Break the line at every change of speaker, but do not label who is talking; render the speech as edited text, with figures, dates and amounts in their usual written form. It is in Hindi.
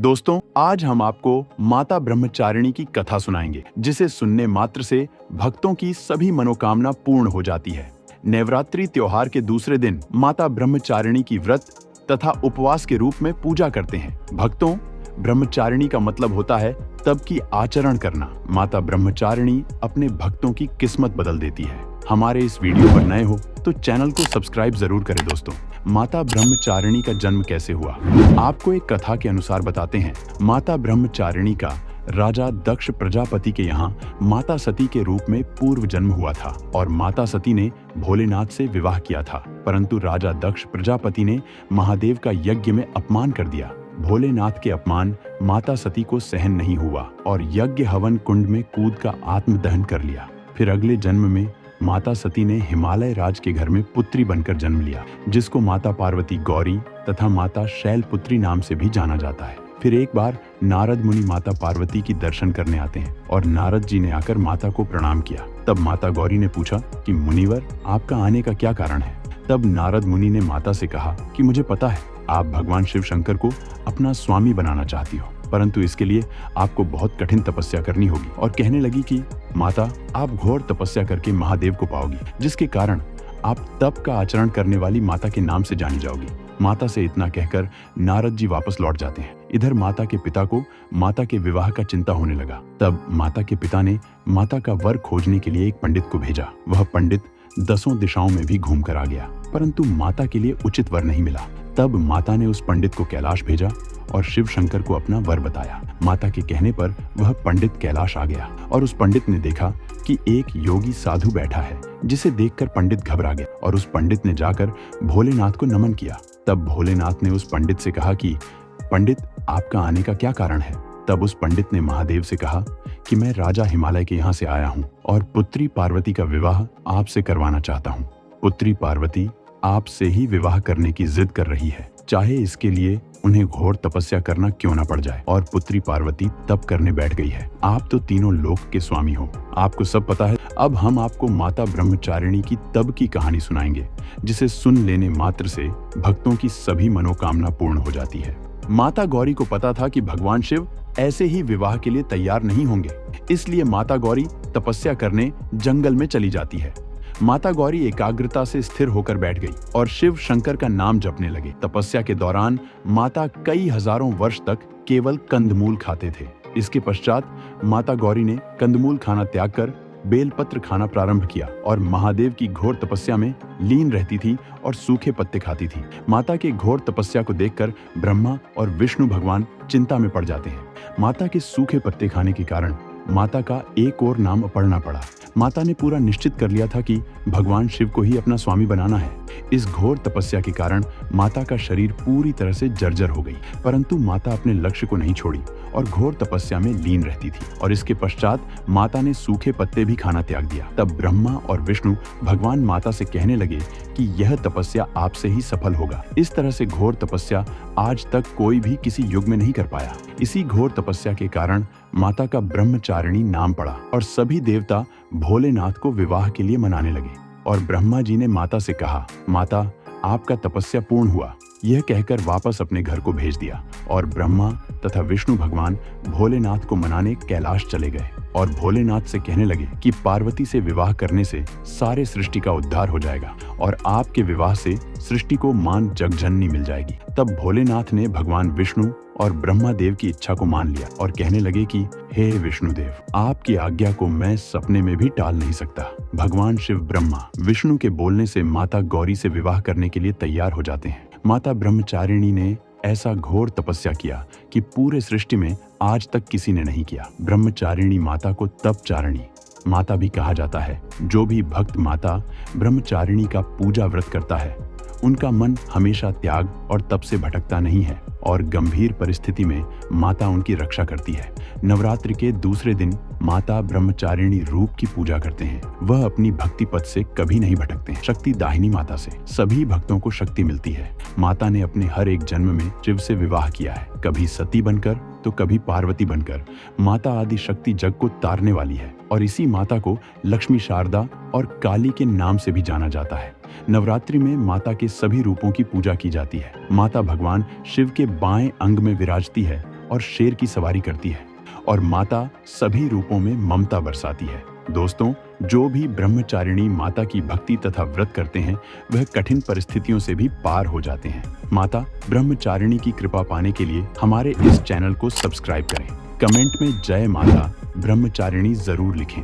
दोस्तों, आज हम आपको माता ब्रह्मचारिणी की कथा सुनाएंगे, जिसे सुनने मात्र से भक्तों की सभी मनोकामना पूर्ण हो जाती है। नवरात्रि त्योहार के दूसरे दिन माता ब्रह्मचारिणी की व्रत तथा उपवास के रूप में पूजा करते हैं। भक्तों, ब्रह्मचारिणी का मतलब होता है तब की आचरण करना। माता ब्रह्मचारिणी अपने भक्तों की किस्मत बदल देती है। हमारे इस वीडियो पर नए हो तो चैनल को सब्सक्राइब जरूर करें। दोस्तों, माता ब्रह्मचारिणी का जन्म कैसे हुआ, आपको एक कथा के अनुसार बताते हैं। माता ब्रह्मचारिणी का राजा दक्ष प्रजापति के यहाँ माता सती के रूप में पूर्व जन्म हुआ था और माता सती ने भोलेनाथ से विवाह किया था, परंतु राजा दक्ष प्रजापति ने महादेव का यज्ञ में अपमान कर दिया। भोलेनाथ के अपमान माता सती को सहन नहीं हुआ और यज्ञ हवन कुंड में कूद का आत्मदहन कर लिया। फिर अगले जन्म में माता सती ने हिमालय राज के घर में पुत्री बनकर जन्म लिया, जिसको माता पार्वती गौरी तथा माता शैलपुत्री नाम से भी जाना जाता है। फिर एक बार नारद मुनि माता पार्वती की दर्शन करने आते हैं और नारद जी ने आकर माता को प्रणाम किया। तब माता गौरी ने पूछा कि मुनिवर, आपका आने का क्या कारण है। तब नारद मुनि ने माता से कहा कि मुझे पता है आप भगवान शिव शंकर को अपना स्वामी बनाना चाहती हो, परंतु इसके लिए आपको बहुत कठिन तपस्या करनी होगी। और कहने लगी कि माता, आप घोर तपस्या करके महादेव को पाओगी, जिसके कारण आप तप का आचरण करने वाली माता के नाम से जानी जाओगी। माता से इतना कहकर नारद जी वापस लौट जाते हैं। इधर माता के पिता को माता के विवाह का चिंता होने लगा। तब माता के पिता ने माता का वर खोजने के लिए एक पंडित को भेजा। वह पंडित 10 दिशाओं में भी घूम कर आ गया, परंतु माता के लिए उचित वर नहीं मिला। तब माता ने उस पंडित को कैलाश भेजा और शिव शंकर को अपना वर बताया। माता के कहने पर वह पंडित कैलाश आ गया और उस पंडित ने देखा कि एक योगी साधु बैठा है, जिसे देखकर पंडित घबरा गया और उस पंडित ने जाकर भोलेनाथ को नमन किया। तब भोलेनाथ ने उस पंडित से कहा कि पंडित, आपका आने का क्या कारण है। तब उस पंडित ने महादेव से कहा कि मैं राजा हिमालय के यहाँ से आया हूँ और पुत्री पार्वती का विवाह आपसे करवाना चाहता हूँ। पुत्री पार्वती आपसे ही विवाह करने की जिद कर रही है, चाहे इसके लिए उन्हें घोर तपस्या करना क्यों ना पड़ जाए। और पुत्री पार्वती तप करने बैठ गई है। आप तो तीनों लोक के स्वामी हो, आपको सब पता है। अब हम आपको माता ब्रह्मचारिणी की तब की कहानी सुनाएंगे, जिसे सुन लेने मात्र से भक्तों की सभी मनोकामना पूर्ण हो जाती है। माता गौरी को पता था कि भगवान शिव ऐसे ही विवाह के लिए तैयार नहीं होंगे, इसलिए माता गौरी तपस्या करने जंगल में चली जाती है। माता गौरी एकाग्रता से स्थिर होकर बैठ गई और शिव शंकर का नाम जपने लगे। तपस्या के दौरान माता कई हजारों वर्ष तक केवल कंदमूल खाते थे। इसके पश्चात माता गौरी ने कंदमूल खाना त्याग कर बेलपत्र खाना प्रारंभ किया और महादेव की घोर तपस्या में लीन रहती थी और सूखे पत्ते खाती थी। माता के घोर तपस्या को देखकर ब्रह्मा और विष्णु भगवान चिंता में पड़ जाते हैं। माता के सूखे पत्ते खाने के कारण माता का एक और नाम पढ़ना पड़ा। माता ने पूरा निश्चित कर लिया था कि भगवान शिव को ही अपना स्वामी बनाना है। इस घोर तपस्या के कारण माता का शरीर पूरी तरह से जर्जर हो गई, परंतु माता अपने लक्ष्य को नहीं छोड़ी और घोर तपस्या में लीन रहती थी। और इसके पश्चात माता ने सूखे पत्ते भी खाना त्याग दिया। तब ब्रह्मा और विष्णु भगवान माता से कहने लगे कि यह तपस्या आपसे ही सफल होगा। इस तरह से घोर तपस्या आज तक कोई भी किसी युग में नहीं कर पाया। इसी घोर तपस्या के कारण माता का ब्रह्मचारिणी नाम पड़ा और सभी देवता भोलेनाथ को विवाह के लिए मनाने लगे। और ब्रह्मा जी ने माता से कहा, माता, आपका तपस्या पूर्ण हुआ। यह कहकर वापस अपने घर को भेज दिया और ब्रह्मा तथा विष्णु भगवान भोलेनाथ को मनाने कैलाश चले गए और भोलेनाथ से कहने लगे कि पार्वती से विवाह करने से सारे सृष्टि का उद्धार हो जाएगा और आपके विवाह से सृष्टि को मान जगजननी मिल जाएगी। तब भोलेनाथ ने भगवान विष्णु और ब्रह्मा देव की इच्छा को मान लिया और कहने लगे कि हे विष्णुदेव, आपकी आज्ञा को मैं सपने में भी टाल नहीं सकता। भगवान शिव ब्रह्मा विष्णु के बोलने से माता गौरी से विवाह करने के लिए तैयार हो जाते हैं। माता ब्रह्मचारिणी ने ऐसा घोर तपस्या किया कि पूरे सृष्टि में आज तक किसी ने नहीं किया। ब्रह्मचारिणी माता को तपचारिणी माता भी कहा जाता है। जो भी भक्त माता ब्रह्मचारिणी का पूजा व्रत करता है, उनका मन हमेशा त्याग और तप से भटकता नहीं है और गंभीर परिस्थिति में माता उनकी रक्षा करती है। नवरात्रि के दूसरे दिन माता ब्रह्मचारिणी रूप की पूजा करते हैं। वह अपनी भक्ति पथ से कभी नहीं भटकते हैं। शक्ति दाहिनी माता से सभी भक्तों को शक्ति मिलती है। माता ने अपने हर एक जन्म में शिव से विवाह किया है, कभी सती बनकर तो कभी पार्वती बनकर। माता आदि शक्ति जग को तारने वाली है और इसी माता को लक्ष्मी, शारदा और काली के नाम से भी जाना जाता है। नवरात्रि में माता के सभी रूपों की पूजा की जाती है। माता भगवान शिव के बाएं अंग में विराजती है और शेर की सवारी करती है और माता सभी रूपों में ममता बरसाती है। दोस्तों, जो भी ब्रह्मचारिणी माता की भक्ति तथा व्रत करते हैं वह कठिन परिस्थितियों से भी पार हो जाते हैं। माता ब्रह्मचारिणी की कृपा पाने के लिए हमारे इस चैनल को सब्सक्राइब करें। कमेंट में जय माता ब्रह्मचारिणी जरूर लिखें।